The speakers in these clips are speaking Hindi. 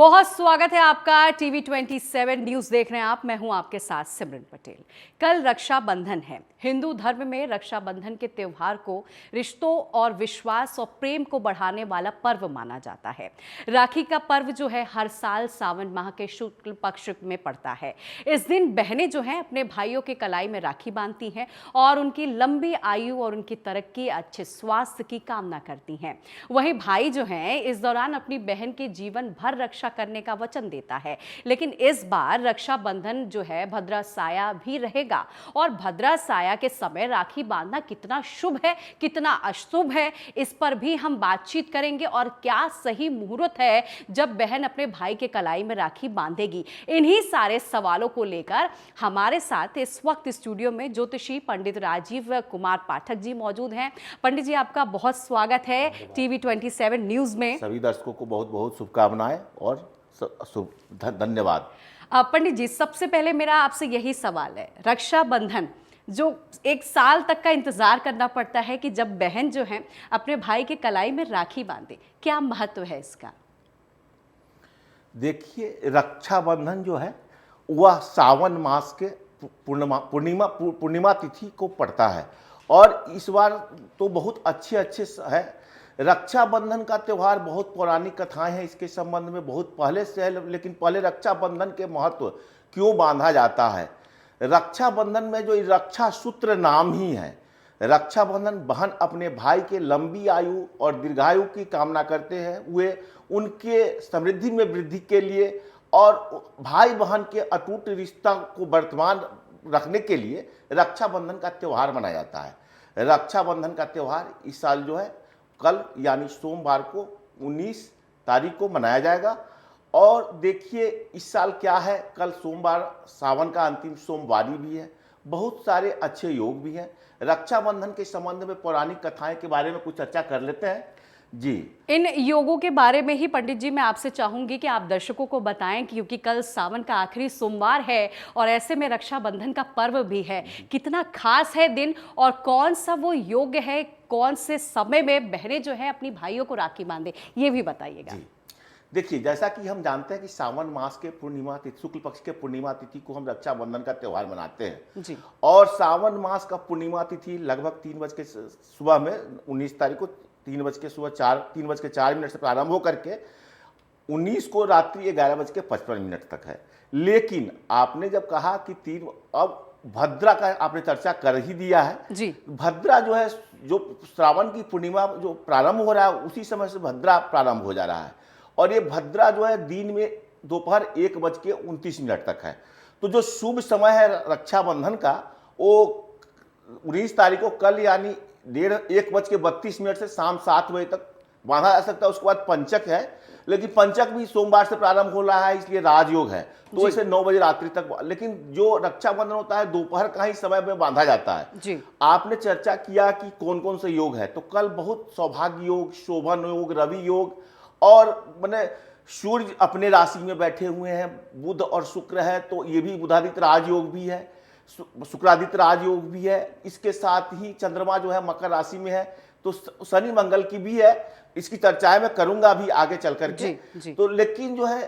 बहुत स्वागत है आपका टीवी 27 न्यूज देख रहे हैं आप। मैं हूं आपके साथ सिमरन पटेल। कल रक्षाबंधन है। हिंदू धर्म में रक्षाबंधन के त्योहार को रिश्तों और विश्वास और प्रेम को बढ़ाने वाला पर्व माना जाता है। राखी का पर्व जो है हर साल सावन माह के शुक्ल पक्ष में पड़ता है। इस दिन बहनें जो हैं अपने भाइयों के कलाई में राखी बांधती हैं और उनकी लंबी आयु और उनकी तरक्की, अच्छे स्वास्थ्य की कामना करती हैं। वहीं भाई जो हैं इस दौरान अपनी बहन के जीवन भर रक्षा करने का वचन देता है। लेकिन इस बार रक्षाबंधन जो है भद्रा साया भी रहेगा और भद्रा साया के समय राखी बांधना कितना शुभ है, कितना अशुभ है, इस पर भी हम बातचीत करेंगे। और क्या सही मुहूर्त है जब बहन अपने भाई के कलाई में राखी बांधेगी, इन्हीं सारे सवालों को लेकर हमारे साथ इस वक्त स्टूडियो में ज्योतिषी पंडित राजीव कुमार पाठक जी मौजूद हैं। पंडित जी, आपका बहुत स्वागत है टीवी 27 न्यूज में। सभी दर्शकों को बहुत बहुत शुभकामनाएं और धन्यवाद। पंडित जी, सबसे पहले मेरा आपसे यही सवाल है, रक्षाबंधन जो एक साल तक का इंतजार करना पड़ता है कि जब बहन जो है अपने भाई के कलाई में राखी बांधे, क्या महत्व है इसका? देखिए, रक्षाबंधन जो है वह सावन मास के पूर्णिमा तिथि को पड़ता है और इस बार तो बहुत अच्छे है। रक्षाबंधन का त्यौहार बहुत पौराणिक कथाएं हैं इसके संबंध में, बहुत पहले से है। लेकिन पहले रक्षाबंधन के महत्व क्यों बांधा जाता है? रक्षाबंधन में जो रक्षा सूत्र नाम ही है, रक्षाबंधन बहन अपने भाई के लंबी आयु और दीर्घायु की कामना करते हैं, वे उनके समृद्धि में वृद्धि के लिए और भाई बहन के अटूट रिश्ता को वर्तमान रखने के लिए रक्षाबंधन का त्यौहार मनाया जाता है। रक्षाबंधन का त्यौहार इस साल जो है कल यानी सोमवार को 19 तारीख को मनाया जाएगा। और देखिए इस साल क्या है, कल सोमवार सावन का अंतिम सोमवारी भी है, बहुत सारे अच्छे योग भी हैं। रक्षाबंधन के संबंध में पौराणिक कथाएं के बारे में कुछ चर्चा कर लेते हैं जी। इन योगों के बारे में ही पंडित जी मैं आपसे चाहूंगी कि आप दर्शकों को बताएं, क्योंकि कल सावन का आखिरी सोमवार है और ऐसे में रक्षाबंधन का पर्व भी है। कितना खास है दिन और कौन सा वो योग है, कौन से समय में बहनें जो है अपनी भाइयों को राखी बांधे, ये भी बताइएगा। देखिए, जैसा कि हम जानते हैं कि सावन मास के पूर्णिमा तिथि, शुक्ल पक्ष के पूर्णिमा तिथि को हम रक्षाबंधन का त्यौहार मनाते हैं जी। और सावन मास का पूर्णिमा तिथि लगभग 3 बज के सुबह में 19 तारीख को 3 बज के 4 से प्रारंभ होकर के 19 को रात्रि 11:55 तक है। लेकिन आपने जब कहा कि अब भद्रा का आपने चर्चा कर ही दिया है जी। भद्रा जो है, जो श्रावण की पूर्णिमा जो प्रारंभ हो रहा है उसी समय से भद्रा प्रारंभ हो जा रहा है और ये भद्रा जो है दिन में दोपहर 1:29 तक है। तो जो शुभ समय है रक्षाबंधन का वो 19 तारीख को कल यानी 1:32 से शाम 7 बजे तक बांधा जा सकता है। उसके बाद पंचक है, लेकिन पंचक भी सोमवार से प्रारंभ हो रहा है, इसलिए राजयोग है, तो इसे 9 बजे रात्रि तक। लेकिन जो रक्षाबंधन होता है दोपहर का ही समय में बांधा जाता है जी। आपने चर्चा किया कि कौन कौन से योग है, तो कल बहुत सौभाग्य योग, शोभन योग, रवि योग और मैंने सूर्य अपने राशि में बैठे हुए हैं, बुध और शुक्र है, तो ये भी बुधादित्य राजयोग भी है, शुक्रादित्य राजयोग भी है। इसके साथ ही चंद्रमा जो है मकर राशि में है, तो शनि मंगल की भी है। इसकी चर्चाएं मैं करूंगा अभी आगे चल करके तो। लेकिन जो है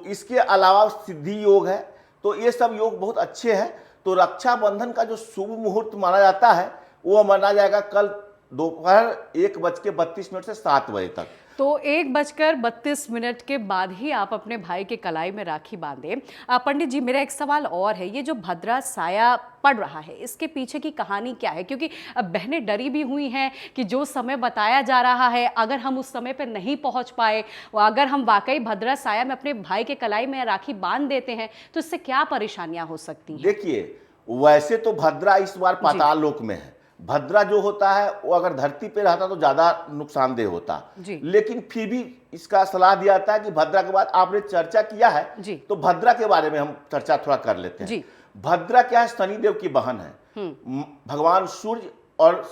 इसके अलावा सिद्धि योग है, तो ये सब योग बहुत अच्छे हैं। तो रक्षाबंधन का जो शुभ मुहूर्त माना जाता है वो माना जाएगा कल दोपहर 1:32 से 7 बजे तक। तो 1:32 के बाद ही आप अपने भाई के कलाई में राखी बांधे। पंडित जी, मेरा एक सवाल और है, ये जो भद्रा साया पड़ रहा है इसके पीछे की कहानी क्या है? क्योंकि अब बहनें डरी भी हुई हैं कि जो समय बताया जा रहा है अगर हम उस समय पर नहीं पहुंच पाए, अगर हम वाकई भद्रा साया में अपने भाई के कलाई में राखी बांध देते हैं तो इससे क्या परेशानियां हो सकती हैं? देखिए, वैसे तो भद्रा इस बार पाताल लोक में है। भद्रा जो होता है वो अगर धरती पे रहता तो ज्यादा नुकसानदेह होता, लेकिन फिर भी इसका सलाह दिया जाता है कि भद्रा के बाद आपने चर्चा किया है तो भद्रा के बारे में हम चर्चा थोड़ा कर लेते हैं। भद्रा क्या है? शनिदेव की बहन है, भगवान सूर्य और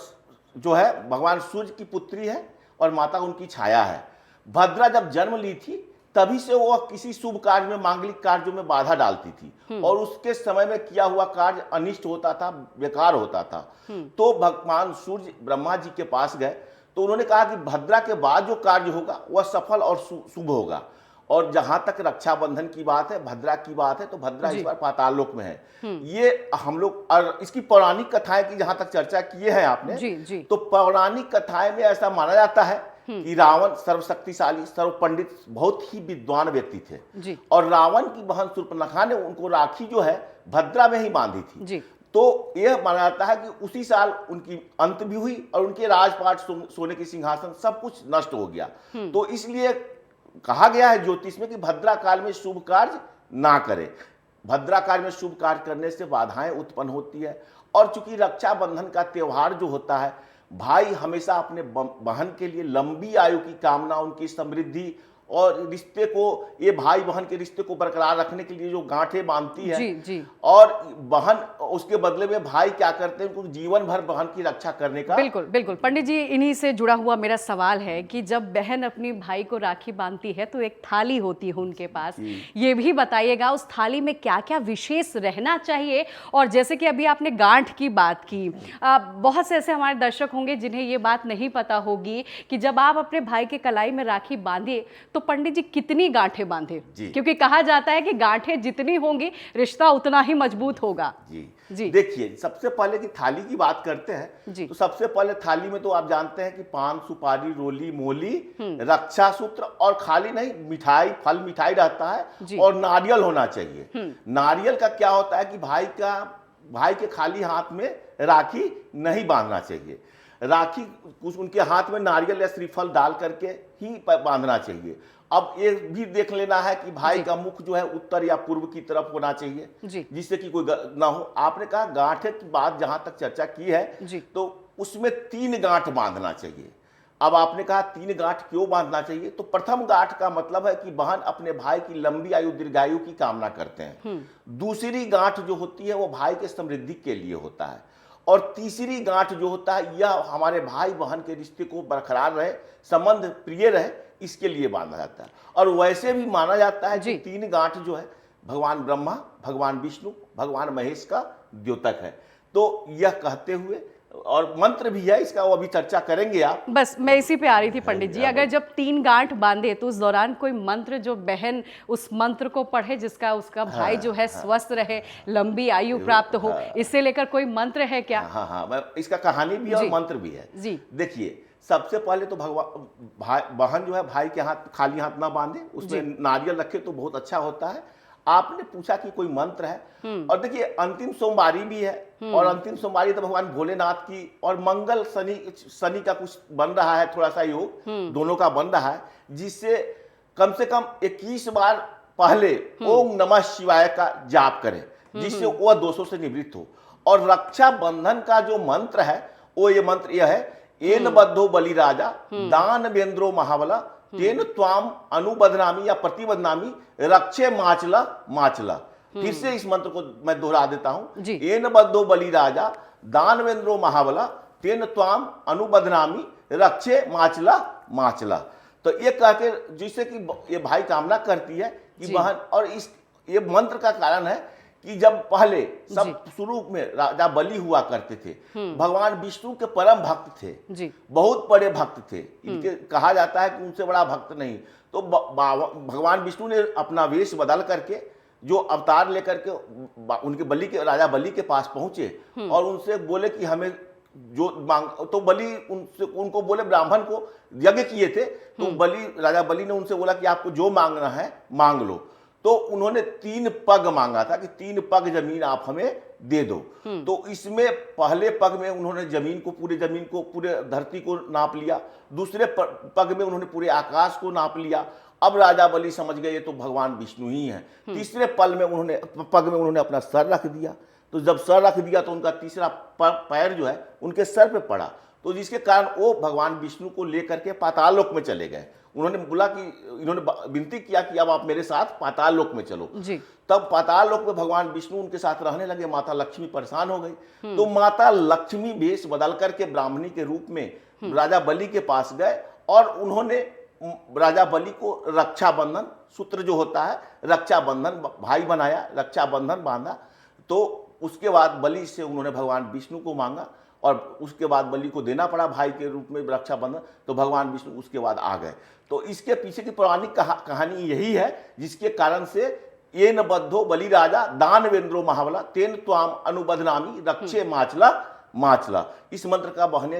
जो है भगवान सूर्य की पुत्री है और माता उनकी छाया है। भद्रा जब जन्म ली थी तभी से वो किसी शुभ कार्य में, मांगलिक कार्यों में बाधा डालती थी और उसके समय में किया हुआ कार्य अनिष्ट होता था, बेकार होता था। तो भगवान सूर्य ब्रह्मा जी के पास गए तो उन्होंने कहा कि भद्रा के बाद जो कार्य होगा वह सफल और शुभ होगा। और जहां तक रक्षाबंधन की बात है, भद्रा की बात है, तो भद्रा इस बार पाताल लोक में है। ये हम लोग, और इसकी पौराणिक कथाएं की जहां तक चर्चा किए हैं आपने, जी। तो पौराणिक कथाएं में ऐसा माना जाता है कि रावण सर्वशक्तिशाली, सर्व पंडित, बहुत ही विद्वान व्यक्ति थे और रावण की बहन शूर्पणखा ने उनको राखी जो है भद्रा में ही बांधी थी। तो यह माना जाता है कि उसी साल उनकी अंत भी हुई और उनके राजपाट, सोने के सिंहासन, सब कुछ नष्ट हो गया। तो इसलिए कहा गया है ज्योतिष में कि भद्रा काल में शुभ कार्य ना करें। भद्रा काल में शुभ कार्य करने से बाधाएं उत्पन्न होती है। और चूंकि रक्षाबंधन का त्योहार जो होता है, भाई हमेशा अपने बहन के लिए लंबी आयु की कामना, उनकी समृद्धि और रिश्ते को, ये भाई बहन के रिश्ते को बरकरार रखने के लिए जो गांठें बांधती है, जी। और बहन उसके बदले में भाई क्या करते हैं, उनको जीवन भर बहन की रक्षा करने का। बिल्कुल बिल्कुल पंडित जी, इन्हीं से जुड़ा हुआ मेरा सवाल है कि जब बहन अपनी भाई को राखी बांधती है तो एक थाली होती है उनके पास, ये भी बताइएगा उस थाली में क्या क्या विशेष रहना चाहिए। और जैसे कि अभी आपने गांठ की बात की, बहुत से ऐसे हमारे दर्शक होंगे जिन्हें ये बात नहीं पता होगी कि जब आप अपने भाई के कलाई में राखी बांधिए तो पंडित जी कितनी गांठें बांधे, क्योंकि कहा जाता है कि गांठें जितनी होंगी रिश्ता उतना ही मजबूत होगा। जी देखिए, सबसे पहले की थाली की बात करते हैं, तो सबसे पहले थाली में तो आप जानते हैं कि पान, सुपारी, रोली, मोली, रक्षा सूत्र, और खाली नहीं, मिठाई, फल मिठाई रहता है और नारियल होना चाहिए। नारियल का क्या होता है कि भाई के खाली हाथ में राखी नहीं बांधना चाहिए। राखी कुछ उनके हाथ में नारियल या श्रीफल डाल करके ही बांधना चाहिए। अब ये भी देख लेना है कि भाई का मुख जो है उत्तर या पूर्व की तरफ होना चाहिए, जिससे कि कोई ना हो। आपने कहा गांठ की बात जहां तक चर्चा की है, तो उसमें 3 गांठ बांधना चाहिए। अब आपने कहा 3 गांठ क्यों बांधना चाहिए, तो प्रथम गांठ का मतलब है कि बहन अपने भाई की लंबी आयु, दीर्घायु की कामना करते हैं। दूसरी गांठ जो होती है वो भाई के समृद्धि के लिए होता है। और तीसरी गांठ जो होता है, यह हमारे भाई बहन के रिश्ते को बरकरार रहे, संबंध प्रिय रहे, इसके लिए बांधा जाता है। और वैसे भी माना जाता है कि 3 गांठ जो है भगवान ब्रह्मा, भगवान विष्णु, भगवान महेश का द्योतक है। तो यह कहते हुए, और मंत्र भी है इसका, वो अभी चर्चा करेंगे आप। बस मैं इसी पे आ रही थी पंडित जी, अगर जब 3 गांठ बांधे तो उस दौरान कोई मंत्र, जो बहन उस मंत्र को पढ़े जिसका उसका भाई जो है स्वस्थ रहे, लंबी आयु प्राप्त हो, इससे लेकर कोई मंत्र है क्या? हाँ, इसका कहानी भी है और मंत्र भी है। देखिए, सबसे पहले तो बहन जो है भाई के हाथ खाली हाथ ना बांधे, उसमें नारियल रखे तो बहुत अच्छा होता है। आपने पूछा कि कोई मंत्र है, और देखिए अंतिम सोमवारी भी है, और अंतिम सोमवारी तो भगवान भोलेनाथ की, और मंगल शनि का कुछ बन रहा है, थोड़ा सा योग दोनों का बन रहा है, जिससे कम से कम 21 बार पहले ओम नमः शिवाय का जाप करें, जिससे वह दोषों से निवृत्त हो। और रक्षा बंधन का जो मंत्र है, वो ये मंत्र यह है, एन बद्धो बलि राजा दान वेंद्रो महाबला तेन त्वाम अनुबदनामी या प्रतिबदनामी रक्षे माचला। फिर से इस मंत्र को मैं दोहरा देता हूं, एन बद्धो बलि राजा दानवेंद्रो महाबला तेन त्वाम अनुबदनामी रक्षे माचला। तो ये कहते, जिससे कि ये भाई कामना करती है कि बहन, और ये मंत्र का कारण है कि जब पहले सब शुरू में राजा बलि हुआ करते थे, भगवान विष्णु के परम भक्त थे, बहुत बड़े भक्त थे, इनके कहा जाता है कि उनसे बड़ा भक्त नहीं। तो भगवान विष्णु ने अपना वेश बदल करके, जो अवतार लेकर के उनके राजा बलि के पास पहुंचे और उनसे बोले कि हमें जो मांग, तो बलि उनको बोले, ब्राह्मण को यज्ञ किए थे, तो राजा बलि ने उनसे बोला कि आपको जो मांगना है मांग लो। तो उन्होंने 3 पग मांगा था कि 3 पग जमीन आप हमें दे दो। तो इसमें पहले पग में उन्होंने जमीन को, पूरे धरती को नाप लिया। दूसरे पग में उन्होंने पूरे आकाश को नाप लिया। अब राजा बलि समझ गए ये तो भगवान विष्णु ही हैं। तीसरे पग में उन्होंने अपना सर रख दिया। तो जब सर रख दिया तो उनका तीसरा पैर जो है उनके सर पे पड़ा, तो जिसके कारण वो भगवान विष्णु को लेकर के पाताल लोक में चले गए। उन्होंने बोला कि, इन्होंने विनती किया कि अब आप मेरे साथ पाताल लोक में चलो। तब पाताल लोक में भगवान विष्णु उनके साथ रहने लगे। माता लक्ष्मी परेशान हो गई, तो माता लक्ष्मी वेश बदल करके ब्राह्मणी के रूप में राजा बलि के पास गए और उन्होंने राजा बलि को रक्षाबंधन सूत्र जो होता है, रक्षाबंधन भाई बनाया, रक्षाबंधन बांधा। तो उसके बाद बलि से उन्होंने भगवान विष्णु को मांगा और उसके बाद बलि को देना पड़ा भाई के रूप में रक्षाबंधन, तो भगवान विष्णु उसके बाद आ गए। तो इसके पीछे की पौराणिक कहानी यही है, जिसके कारण से ये न बद्धो बलि राजा दानवेंद्रो महाबला तेन त्वाम अनुबधनामी रक्षे माचला माचला। इस मंत्र का बहने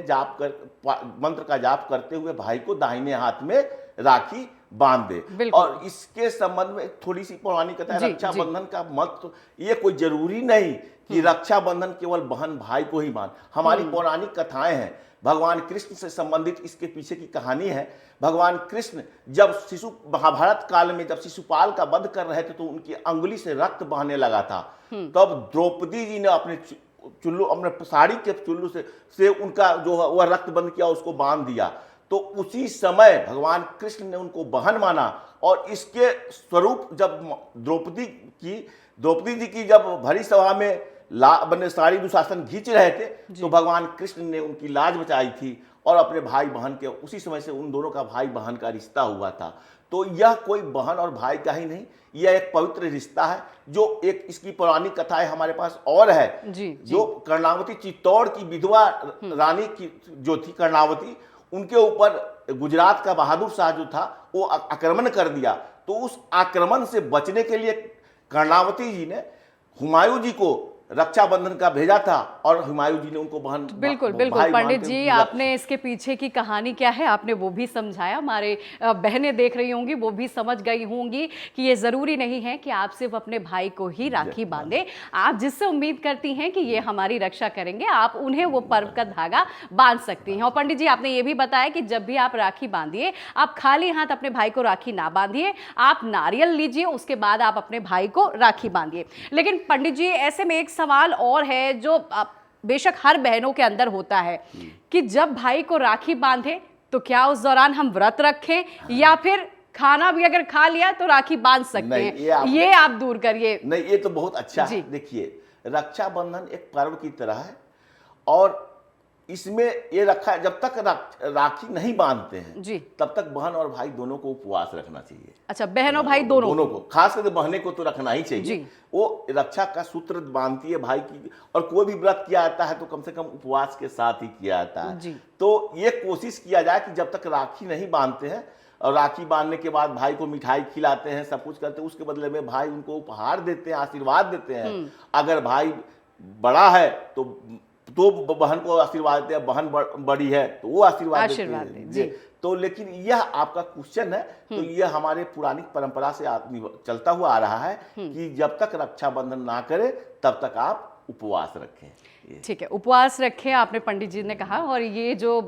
मंत्र का जाप करते हुए भाई को दाहिने हाथ में राखी बांध दे। और इसके संबंध में थोड़ी सी पौराणिक कथा है। रक्षाबंधन का महत्व ये कोई जरूरी नहीं कि रक्षाबंधन केवल बहन भाई को ही बांध, हमारी पौराणिक कथाएं हैं, भगवान कृष्ण से संबंधित इसके पीछे की कहानी है। भगवान कृष्ण जब महाभारत काल में जब शिशुपाल का वध कर रहे थे तो उनकी अंगुली से रक्त बहने लगा था, तब द्रौपदी जी ने अपने साड़ी के चुल्लू से उनका जो वह रक्त बंद किया, उसको बांध दिया। तो उसी समय भगवान कृष्ण ने उनको बहन माना, और इसके स्वरूप जब द्रौपदी जी की जब भरी सभा में साड़ी दुशासन खींच रहे थे, तो भगवान कृष्ण ने उनकी लाज बचाई थी, और अपने भाई बहन के उसी समय से उन दोनों का भाई बहन का रिश्ता हुआ था। तो यह कोई बहन और भाई का ही नहीं, यह एक पवित्र रिश्ता है। जो एक इसकी पौराणिक कथाएं हमारे पास और है, जो कर्णावती चित्तौड़ की विधवा रानी की जो थी कर्णावती, उनके ऊपर गुजरात का बहादुर शाह जो था वो आक्रमण कर दिया। तो उस आक्रमण से बचने के लिए कर्णावती जी ने हुमायूं जी को रक्षाबंधन का भेजा था, और हुमायूं जी ने उनको बहन बिल्कुल पंडित जी, आपने इसके पीछे की कहानी क्या है आपने वो भी समझाया। हमारे बहनें देख रही होंगी, वो भी समझ गई होंगी कि ये जरूरी नहीं है कि आप सिर्फ अपने भाई को ही राखी बांधे। आप जिससे उम्मीद करती हैं कि ये हमारी रक्षा करेंगे, आप उन्हें वो पर्व का धागा बांध सकती हैं। और पंडित जी, आपने ये भी बताया कि जब भी आप राखी बांधिए, आप खाली हाथ अपने भाई को राखी ना बांधिए, आप नारियल लीजिए, उसके बाद आप अपने भाई को राखी बांधिए। लेकिन पंडित जी, ऐसे में एक सवाल और है जो बेशक हर बहनों के अंदर होता है कि जब भाई को राखी बांधे तो क्या उस दौरान हम व्रत रखें, या फिर खाना भी अगर खा लिया तो राखी बांध सकते हैं? ये आप दूर करिए। नहीं, ये तो बहुत अच्छा है। देखिए, रक्षाबंधन एक पर्व की तरह है, और इसमें ये रखा है जब तक राखी नहीं बांधते हैं जी, तब तक बहन और भाई दोनों को उपवास रखना चाहिए। अच्छा, बहन और भाई दोनों को, खास करके बहने को तो रखना ही चाहिए। वो रक्षा का सूत्र बांधती है भाई की, और कोई भी व्रत किया जाता है तो कम से कम उपवास के साथ ही किया जाता है। तो ये कोशिश किया जाए कि जब तक राखी नहीं बांधते हैं, और राखी बांधने के बाद भाई को मिठाई खिलाते हैं, सब कुछ करते हैं, उसके बदले में भाई उनको उपहार देते हैं, आशीर्वाद देते हैं। अगर भाई बड़ा है तो बहन को आशीर्वाद देते हैं, बहन बड़ी है तो वो आशीर्वाद देते हैं। तो लेकिन यह आपका क्वेश्चन है, तो यह हमारे पुरानी परंपरा से चलता हुआ आ रहा है कि जब तक रक्षाबंधन ना करे तब तक आप उपवास रखें। ठीक है, उपवास रखें, आपने पंडित जी ने कहा। और ये जो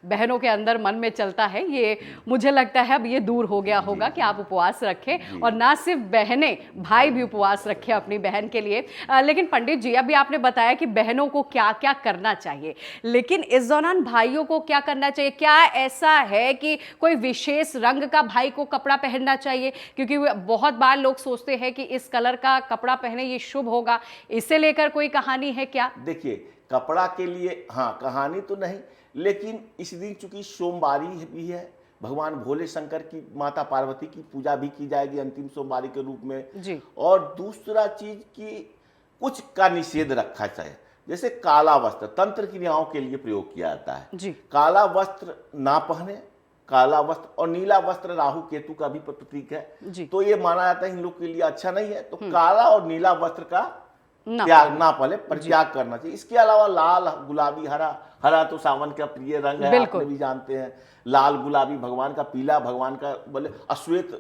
बहनों के अंदर मन में चलता है, ये मुझे लगता है अब ये दूर हो गया होगा कि आप उपवास रखें, और ना सिर्फ बहनें, भाई भी उपवास रखें अपनी बहन के लिए। लेकिन पंडित जी, अभी आपने बताया कि बहनों को क्या क्या करना चाहिए, लेकिन इस दौरान भाइयों को क्या करना चाहिए? क्या ऐसा है कि कोई विशेष रंग का भाई को कपड़ा पहनना चाहिए? क्योंकि बहुत बार लोग सोचते हैं कि इस कलर का कपड़ा पहने ये शुभ होगा, इसे लेकर कोई कहानी है क्या? देखिए, कपड़ा के लिए हाँ कहानी तो नहीं, लेकिन इस दिन चूंकि सोमवारी भी है, भगवान भोले शंकर की माता पार्वती की पूजा भी की जाएगी अंतिम सोमवारी के रूप में जी। और दूसरा चीज की कुछ का निषेध रखा जाए, जैसे काला वस्त्र तंत्र क्रियाओं के लिए प्रयोग किया जाता है जी। काला वस्त्र ना पहने, काला वस्त्र और नीला वस्त्र राहु केतु का भी प्रतीक है, तो ये माना जाता है इन लोग के लिए अच्छा नहीं है। तो काला और नीला वस्त्र का त्याग ना पहले, परित्याग करना चाहिए। इसके अलावा लाल, गुलाबी, हरा तो सावन का प्रिय रंग है, आप भी जानते हैं। लाल गुलाबी भगवान का, पीला भगवान का, बोले अश्वेत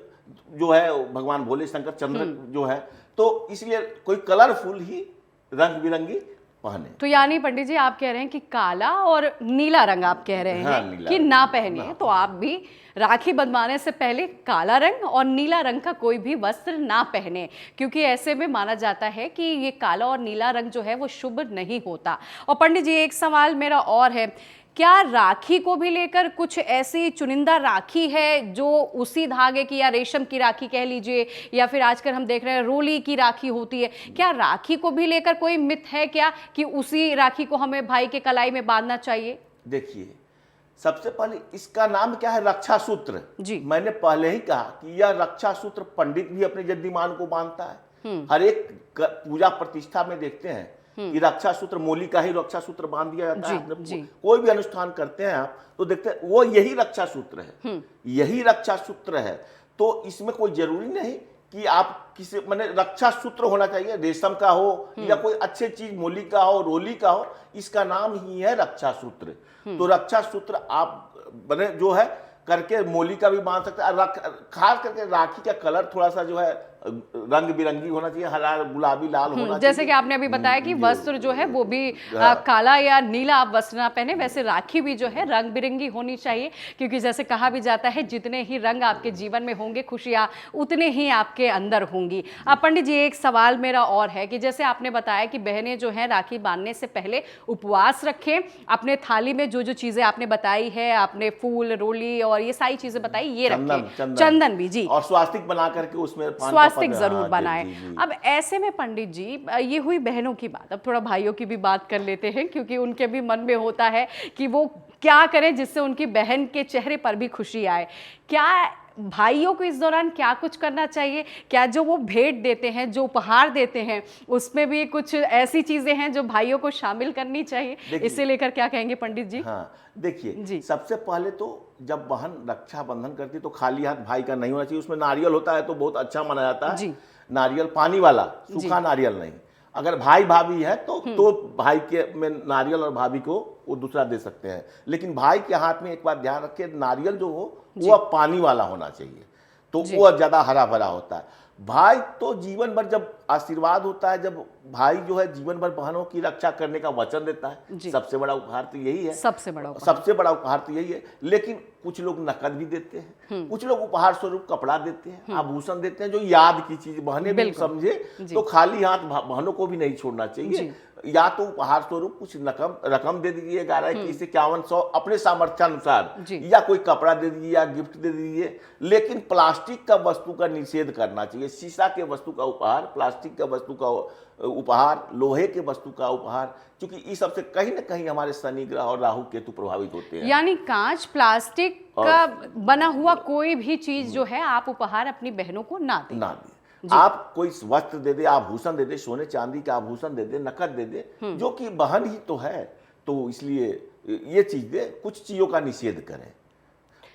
जो है भगवान भोले शंकर चंद्र जो है, तो इसलिए कोई कलरफुल ही रंग बिरंगी पहने। तो यानी पंडित जी आप कह रहे हैं कि काला और नीला रंग आप कह रहे हैं कि ना पहने, तो आप भी राखी बंधवाने से पहले काला रंग और नीला रंग का कोई भी वस्त्र ना पहने, क्योंकि ऐसे में माना जाता है कि ये काला और नीला रंग जो है वो शुभ नहीं होता। और पंडित जी एक सवाल मेरा और है, क्या राखी को भी लेकर कुछ ऐसी चुनिंदा राखी है जो उसी धागे की या रेशम की राखी कह लीजिए, या फिर आजकल हम देख रहे हैं रोली की राखी होती है, क्या राखी को भी लेकर कोई मिथ है क्या कि उसी राखी को हमें भाई के कलाई में बांधना चाहिए? देखिए, सबसे पहले इसका नाम क्या है, रक्षा सूत्र जी। मैंने पहले ही कहा कि यह रक्षा सूत्र पंडित भी अपने जद्दीमान को बांधता है। हर एक पूजा प्रतिष्ठा में देखते हैं कि रक्षा सूत्र, मोली का ही रक्षा सूत्र बांध दिया जाता है। कोई भी अनुष्ठान करते हैं आप तो देखते हैं वो यही रक्षा सूत्र है, यही रक्षा सूत्र है। तो इसमें कोई जरूरी नहीं कि आप किसी माने रक्षा सूत्र होना चाहिए, रेशम का हो या कोई अच्छे चीज मोली का हो, रोली का हो, इसका नाम ही है रक्षा सूत्र। तो रक्षा सूत्र आप बने जो है करके मोली का भी बांध सकते हैं। खास करके राखी का कलर थोड़ा सा जो है रंग बिरंगी होना चाहिए, हरा, गुलाबी, लाल होना चाहिए। जैसे कि आपने अभी बताया कि वस्त्र जो है वो भी काला या नीला आप वस्त्र ना पहने, वैसे राखी भी जो है रंग बिरंगी होनी चाहिए, क्योंकि जैसे कहा भी जाता है जितने ही रंग आपके जीवन में होंगे खुशियां उतने ही आपके अंदर होंगी। पंडित जी, एक सवाल मेरा और है कि जैसे आपने बताया कि बहनें जो है राखी बांधने से पहले उपवास रखें, अपने थाली में जो जो चीजें आपने बताई है, आपने फूल, रोली और ये सारी चीजें बताई ये रखें, चंदन भी जी, और स्वास्तिक बना करके उसमें स्वास्तिक जरूर बनाएं। अब ऐसे में पंडित जी, ये हुई बहनों की बात, अब थोड़ा भाइयों की भी बात कर लेते हैं, क्योंकि उनके भी मन में होता है कि वो क्या करें जिससे उनकी बहन के चेहरे पर भी खुशी आए। क्या भाइयों को इस दौरान क्या कुछ करना चाहिए? क्या जो वो भेंट देते हैं, जो उपहार देते हैं, उसमें भी कुछ ऐसी चीजें हैं जो भाइयों को शामिल करनी चाहिए? इसे लेकर क्या कहेंगे पंडित जी? हाँ, देखिए, सबसे पहले तो जब बहन रक्षाबंधन करती तो खाली हाथ भाई का नहीं होना चाहिए। उसमें नारियल होता है तो बहुत अच्छा माना जाता है। नारियल पानी वाला, सूखा नारियल नहीं। अगर भाई भाभी है तो भाई के में नारियल और भाभी को वो दूसरा दे सकते हैं, लेकिन भाई के हाथ में एक बात ध्यान रखिए, नारियल जो हो वो पानी वाला होना चाहिए, तो वो ज्यादा हरा भरा होता है। भाई तो जीवन भर जब आशीर्वाद होता है, जब भाई जो है जीवन भर बहनों की रक्षा करने का वचन देता है, सबसे बड़ा उपहार तो यही है। सबसे बड़ा उपहार तो यही है। लेकिन कुछ लोग नकद भी देते हैं, कुछ लोग उपहार स्वरूप कपड़ा देते हैं, आभूषण देते हैं, जो याद की चीज बहनें भी समझे। तो खाली हाथ बहनों को भी नहीं छोड़ना चाहिए। या तो उपहार स्वरूप कुछ रकम दे दीजिए, 11, 21, 51, 100 अपने सामर्थ्यानुसार, या कोई कपड़ा दे दीजिए या गिफ्ट दे दीजिए। लेकिन प्लास्टिक का वस्तु का निषेध करना चाहिए। शीशा के वस्तु का उपहार, प्लास्टिक का वस्तु का उपहार, लोहे के वस्तु का उपहार, क्योंकि इस सबसे कहीं ना कहीं हमारे शनि ग्रह और राहु केतु प्रभावित होते हैं। यानी कांच, प्लास्टिक का बना हुआ कोई भी चीज जो है आप उपहार अपनी बहनों को ना दें। आप कोई वस्त्र दे दे, आभूषण दे दे, सोने चांदी का आभूषण दे दे, नकद दे दे, जो कि बहन ही तो है, तो इसलिए ये चीज दे। कुछ चीजों का निषेध करें।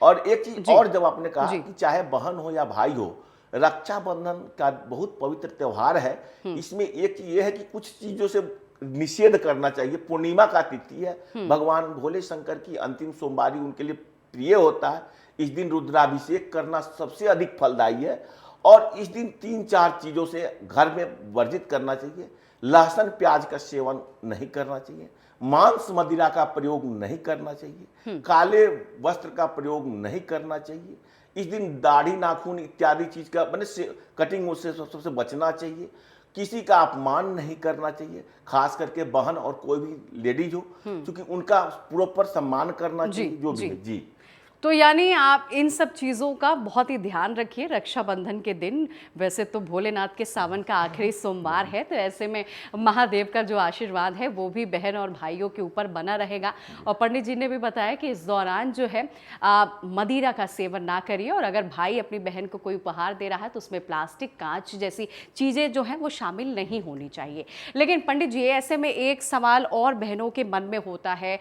और एक चीज और, जब आपने कहा कि चाहे बहन हो या भाई हो, रक्षाबंधन का बहुत पवित्र त्योहार है। इसमें एक चीज ये है कि कुछ चीजों से निषेध करना चाहिए। पूर्णिमा का तिथि है, भगवान भोले शंकर की अंतिम सोमवारी उनके लिए प्रिय होता है। इस दिन रुद्राभिषेक करना सबसे अधिक फलदायी है। और इस दिन 3-4 चीजों से घर में वर्जित करना चाहिए। लहसुन प्याज का सेवन नहीं करना चाहिए, मांस मदिरा का प्रयोग नहीं करना चाहिए, काले वस्त्र का प्रयोग नहीं करना चाहिए। इस दिन दाढ़ी, नाखून इत्यादि चीज का मैंने कटिंग उससे सबसे बचना चाहिए। किसी का अपमान नहीं करना चाहिए, खास करके बहन और कोई भी लेडीज हो, क्योंकि उनका प्रॉपर सम्मान करना चाहिए जो भी है। जी, तो यानी आप इन सब चीज़ों का बहुत ही ध्यान रखिए रक्षाबंधन के दिन। वैसे तो भोलेनाथ के सावन का आखिरी सोमवार है, तो ऐसे में महादेव का जो आशीर्वाद है वो भी बहन और भाइयों के ऊपर बना रहेगा। और पंडित जी ने भी बताया कि इस दौरान जो है मदिरा का सेवन ना करिए, और अगर भाई अपनी बहन को कोई उपहार दे रहा है तो उसमें प्लास्टिक, कांच जैसी चीज़ें जो हैं वो शामिल नहीं होनी चाहिए। लेकिन पंडित जी, ऐसे में एक सवाल और बहनों के मन में होता है।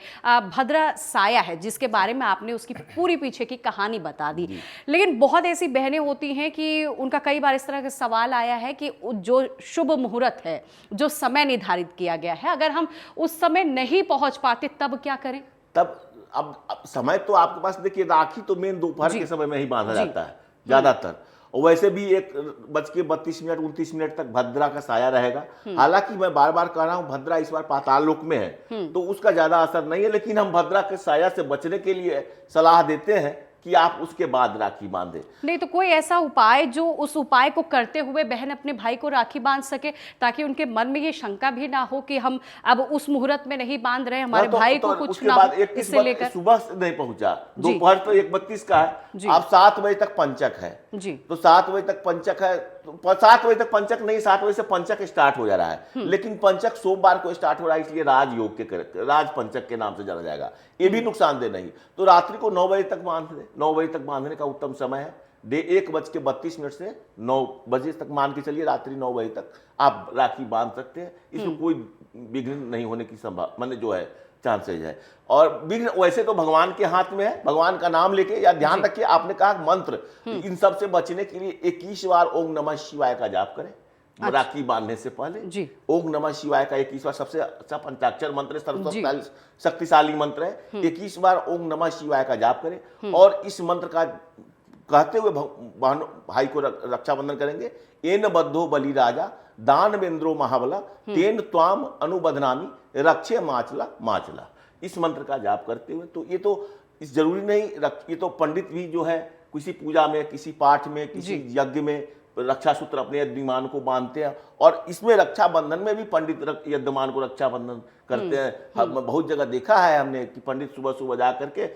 भद्रा साया है जिसके बारे में आपने उसकी पूरी पीछे की कहानी बता दी, लेकिन बहुत ऐसी बहनें होती हैं कि उनका कई बार इस तरह का सवाल आया है कि जो शुभ मुहूर्त है, जो समय निर्धारित किया गया है, अगर हम उस समय नहीं पहुंच पाते तब क्या करें? तब अब समय तो आपके पास, देखिए, राखी तो मेन दोपहर के समय में ही बांधा जाता है ज्यादातर, और वैसे भी 1:32 29 मिनट तक भद्रा का साया रहेगा। हालांकि मैं बार बार कह रहा हूं, भद्रा इस बार पाताल लोक में है तो उसका ज्यादा असर नहीं है, लेकिन हम भद्रा के साया से बचने के लिए सलाह देते हैं कि आप उसके बाद राखी बांधे। नहीं तो कोई ऐसा उपाय जो उस उपाय को करते हुए बहन अपने भाई को राखी बांध सके, ताकि उनके मन में ये शंका भी ना हो कि हम अब उस मुहूर्त में नहीं बांध रहे, हमारे भाई को कुछ ना हो। इससे लेकर सुबह से नहीं पहुंचा, दोपहर तो 1:32 का है, अब 7 बजे तक पंचक है जी, तो 7 बजे तक पंचक है, तो 7 बजे तक पंचक नहीं, 7 बजे से पंचक स्टार्ट हो जा रहा है। लेकिन पंचक सोमवार को स्टार्ट हो रहा है, इसलिए राजयोग के राज पंचक के नाम से जाना जाएगा। ये भी नुकसानदेह नहीं, तो रात्रि को 9 बजे तक बांध दे। 9 बजे तक बांधने का उत्तम समय है। 1:32 से 9 बजे तक, मान के चलिए रात्रि 9 बजे तक आप राखी बांध सकते हैं। इसमें कोई विघ्न नहीं होने की संभावना जो है चांसेज है। और विघ्न वैसे तो भगवान के हाथ में है, भगवान का नाम लेके, या ध्यान रखिए आपने कहा मंत्र, इन सब से बचने के लिए 21 बार ओम नमः शिवाय का जाप करें राखी बांधने से पहले जी। ओम नमः शिवाय का 21 बार, सबसे अच्छा पंचाक्षर मंत्र है, शक्तिशाली मंत्र है। 21 बार ओम नमः शिवाय का जाप करें और इस मंत्र का कहते हुए भाई को रक्षाबंधन करेंगे। एन बद्धो बलि राजा दानवेंद्रो महाबला तेन त्वाम अनुबधनामी रक्षे माचला माचला। इस मंत्र का जाप करते हुए, तो ये तो इस जरूरी नहीं, ये तो पंडित भी जो है किसी पूजा में, किसी पाठ में, किसी यज्ञ में रक्षा सूत्र अपने यजमान को बांधते हैं। और इसमें रक्षाबंधन में भी पंडित यजमान को रक्षाबंधन करते हैं। बहुत जगह देखा है हमने कि पंडित सुबह सुबह जा करके,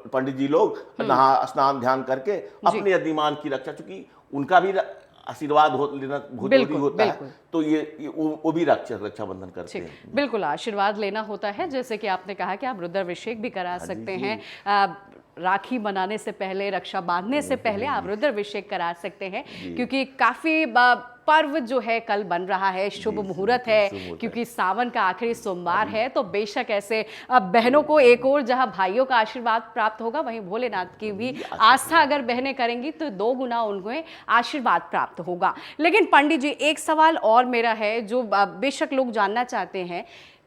पंडित जी लोग नहा स्नान ध्यान करके अपने यजमान की रक्षा, चूंकि उनका भी आशीर्वाद लेना बहुत जरूरी होता है, तो ये वो भी रक्षाबंधन करते हैं। बिल्कुल, आशीर्वाद लेना होता है। जैसे कि आपने कहा कि आप रुद्राभिषेक भी करा सकते हैं, राखी बनाने से पहले, रक्षा बांधने से पहले आप रुद्राभिषेक करा सकते हैं, क्योंकि काफी पर्व जो है कल बन रहा है, शुभ मुहूर्त है, क्योंकि सावन का आखिरी सोमवार है। तो बेशक ऐसे बहनों को एक और जहां भाइयों का आशीर्वाद प्राप्त होगा, वहीं भोलेनाथ की भी आस्था अगर बहनें करेंगी तो 2 गुना उन्हें आशीर्वाद प्राप्त होगा। लेकिन पंडित जी, एक सवाल और मेरा है जो बेशक लोग जानना चाहते हैं,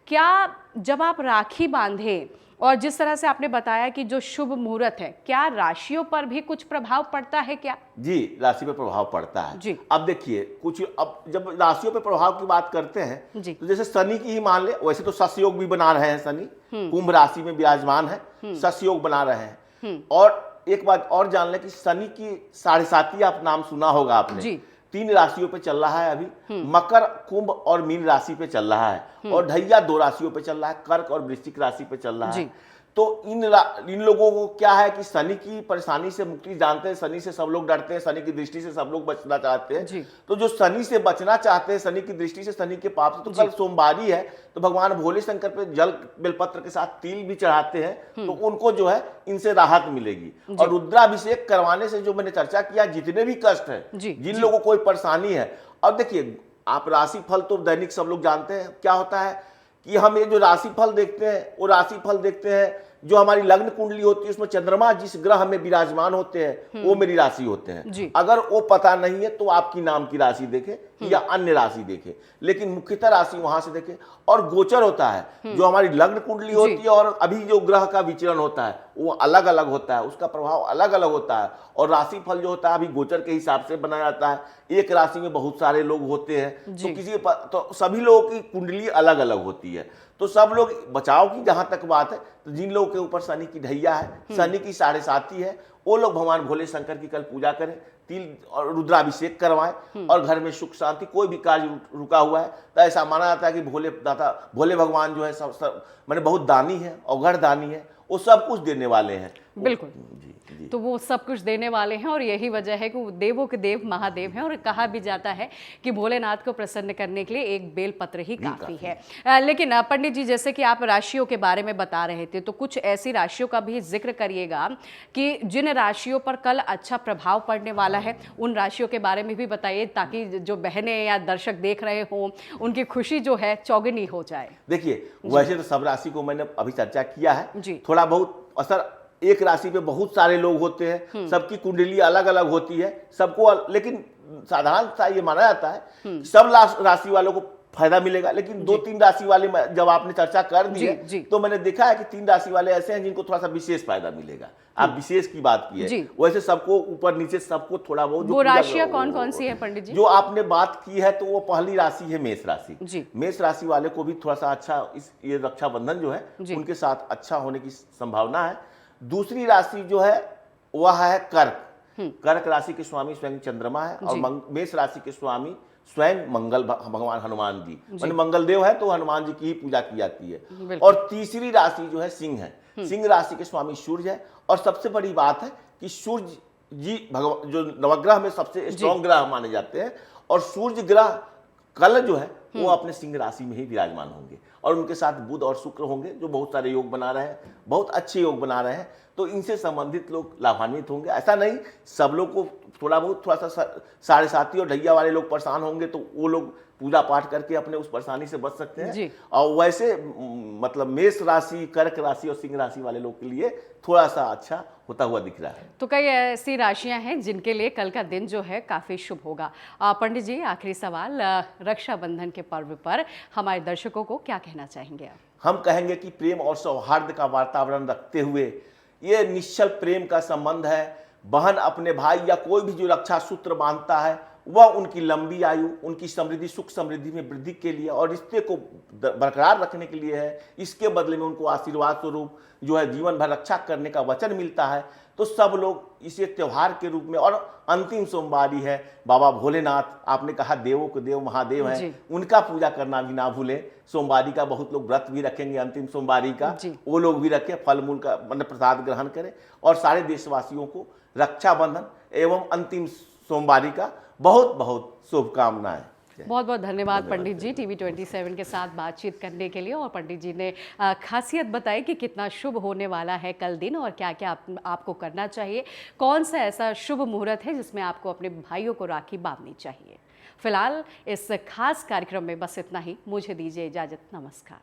क्या जब आप राखी बांधे और जिस तरह से आपने बताया कि जो शुभ मुहूर्त है, क्या राशियों पर भी कुछ प्रभाव पड़ता है क्या? जी, राशि पर प्रभाव पड़ता है जी। अब देखिए कुछ, अब जब राशियों पर प्रभाव की बात करते हैं तो जैसे शनि की ही मान ले, वैसे तो शस्य योग भी बना रहे हैं शनि, कुंभ राशि में विराजमान है, शस्य योग बना रहे हैं। और एक बात और जान ले कि शनि की 7.5 आप नाम सुना होगा आपने, 3 राशियों पे चल रहा है अभी, मकर, कुंभ और मीन राशि पे चल रहा है, और ढैया 2 राशियों पे चल रहा है, कर्क और वृश्चिक राशि पे चल रहा है। तो इन लोगों को क्या है कि शनि की परेशानी से मुक्ति जानते हैं, शनि से सब लोग डरते हैं, शनि की दृष्टि से सब लोग बचना चाहते हैं। तो जो शनि से बचना चाहते हैं, शनि की दृष्टि से, शनि के पाप से, तो कल सोमवारी है तो भगवान भोले शंकर पे जल बेलपत्र के साथ तिल भी चढ़ाते हैं, तो उनको जो है इनसे राहत मिलेगी। और रुद्राभिषेक करवाने से जो मैंने चर्चा किया, जितने भी कष्ट है, जिन लोगों को कोई परेशानी है, और देखिए आप राशि फल तो दैनिक सब लोग जानते हैं क्या होता है कि हम ये जो राशि फल देखते हैं, वो राशि फल देखते हैं जो हमारी लग्न कुंडली होती है, उसमें चंद्रमा जिस ग्रह में विराजमान होते हैं वो मेरी राशि होते हैं। अगर वो पता नहीं है तो आपकी नाम की राशि देखे या अन्य राशि देखे, लेकिन मुख्यतः राशि वहां से देखे। और गोचर होता है जो हमारी लग्न कुंडली होती है, और अभी जो ग्रह का विचरण होता है वो अलग अलग होता है, उसका प्रभाव अलग अलग होता है। और राशि फल जो होता है अभी गोचर के हिसाब से बनाया जाता है। एक राशि में बहुत सारे लोग होते हैं, तो सभी लोगों की कुंडली अलग अलग होती है। तो सब लोग, बचाव की जहां तक बात है, तो जिन लोगों के ऊपर शनि की ढैया है, शनि की 7.5 है, वो लोग भगवान भोले शंकर की कल पूजा करें, तिल और रुद्राभिषेक करवाएं, और घर में सुख शांति, कोई भी कार्य रुका हुआ है तो ऐसा माना जाता है कि भोले भगवान जो है सब माने बहुत दानी है, अवघड़ दानी है, वो सब कुछ देने वाले हैं। बिल्कुल जी। तो वो सब कुछ देने वाले हैं, और यही वजह है कि वो देवों के देव महादेव हैं। और कहा भी जाता है कि भोलेनाथ को प्रसन्न करने के लिए एक बेलपत्र ही काफी है। लेकिन पंडित जी, जैसे कि आप राशियों के बारे में बता रहे थे, तो कुछ ऐसी राशियों का भी जिक्र करिएगा कि जिन राशियों पर कल अच्छा प्रभाव पड़ने वाला है, उन राशियों के बारे में भी बताइए, ताकि जो बहनें या दर्शक देख रहे हों उनकी खुशी जो है चौगुनी हो जाए। देखिए, वैसे तो सब राशि को मैंने अभी चर्चा किया है, थोड़ा बहुत असर एक राशि पे बहुत सारे लोग होते हैं, सबकी कुंडली अलग अलग होती है सबको, लेकिन साधारणतः ये माना जाता है सब राशि वालों को फायदा मिलेगा। लेकिन 2-3 राशि वाले जब आपने चर्चा कर दी है, तो मैंने देखा है कि 3 राशि वाले ऐसे हैं जिनको थोड़ा सा विशेष फायदा मिलेगा। आप विशेष की बात की है, वैसे सबको ऊपर नीचे सबको थोड़ा बहुत। वो राशियां कौन कौन सी है पंडित जी? जो आपने बात की है, तो वो पहली राशि है मेष राशि। मेष राशि वाले को भी थोड़ा सा अच्छा, ये रक्षाबंधन जो है उनके साथ अच्छा होने की संभावना है। दूसरी राशि जो है वह है कर्क। कर्क राशि के स्वामी स्वयं चंद्रमा है, और मेष राशि के स्वामी स्वयं मंगल भगवान हनुमान जी, मैंने मंगल देव है, तो हनुमान जी की ही पूजा की जाती है। और तीसरी राशि जो है सिंह है। सिंह राशि के स्वामी सूर्य है। और सबसे बड़ी बात है कि सूर्य जी भगवान जो नवग्रह में सबसे स्ट्रॉन्ग ग्रह माने जाते हैं, और सूर्य ग्रह कल जो है वो अपने सिंह राशि में ही विराजमान होंगे और उनके साथ बुध और शुक्र होंगे जो बहुत सारे योग बना रहे हैं, बहुत अच्छे योग बना रहे हैं। तो इनसे संबंधित लोग लाभान्वित होंगे, ऐसा नहीं सब लोग को थोड़ा सा साढ़े साथी और ढैया वाले लोग परेशान होंगे तो वो लोग पूजा पाठ करके अपने उस परेशानी से बच सकते हैं। और वैसे मतलब मेष राशि, कर्क राशि और सिंह राशि वाले लोग के लिए थोड़ा सा अच्छा होता हुआ दिख रहा है। तो कई ऐसी राशियां हैं जिनके लिए कल का दिन जो है काफी शुभ होगा। पंडित जी, आखिरी सवाल, रक्षाबंधन के पर्व पर हमारे दर्शकों को क्या कहना चाहेंगे आप? हम कहेंगे कि प्रेम और सौहार्द का वातावरण रखते हुए ये निश्चल प्रेम का संबंध है। बहन अपने भाई या कोई भी जो रक्षा सूत्र बांधता है वह उनकी लंबी आयु, उनकी समृद्धि, सुख समृद्धि में वृद्धि के लिए और रिश्ते को बरकरार रखने के लिए है। इसके बदले में उनको आशीर्वाद स्वरूप जो है जीवन भर रक्षा करने का वचन मिलता है। तो सब लोग इसे त्योहार के रूप में, और अंतिम सोमवारी है, बाबा भोलेनाथ, आपने कहा देवों के देव महादेव हैं, उनका पूजा करना भी ना भूलें। सोमवारी का बहुत लोग व्रत भी रखेंगे, अंतिम सोमवारी का वो लोग भी रखें, फल मूल का मतलब प्रसाद ग्रहण करें। और सारे देशवासियों को रक्षाबंधन एवं अंतिम सोमवारी का बहुत बहुत शुभकामनाएं। बहुत बहुत धन्यवाद पंडित जी टीवी 27 के साथ बातचीत करने के लिए। और पंडित जी ने खासियत बताई कि कितना शुभ होने वाला है कल दिन और क्या क्या आपको करना चाहिए, कौन सा ऐसा शुभ मुहूर्त है जिसमें आपको अपने भाइयों को राखी बांधनी चाहिए। फिलहाल इस खास कार्यक्रम में बस इतना ही। मुझे दीजिए इजाजत, नमस्कार।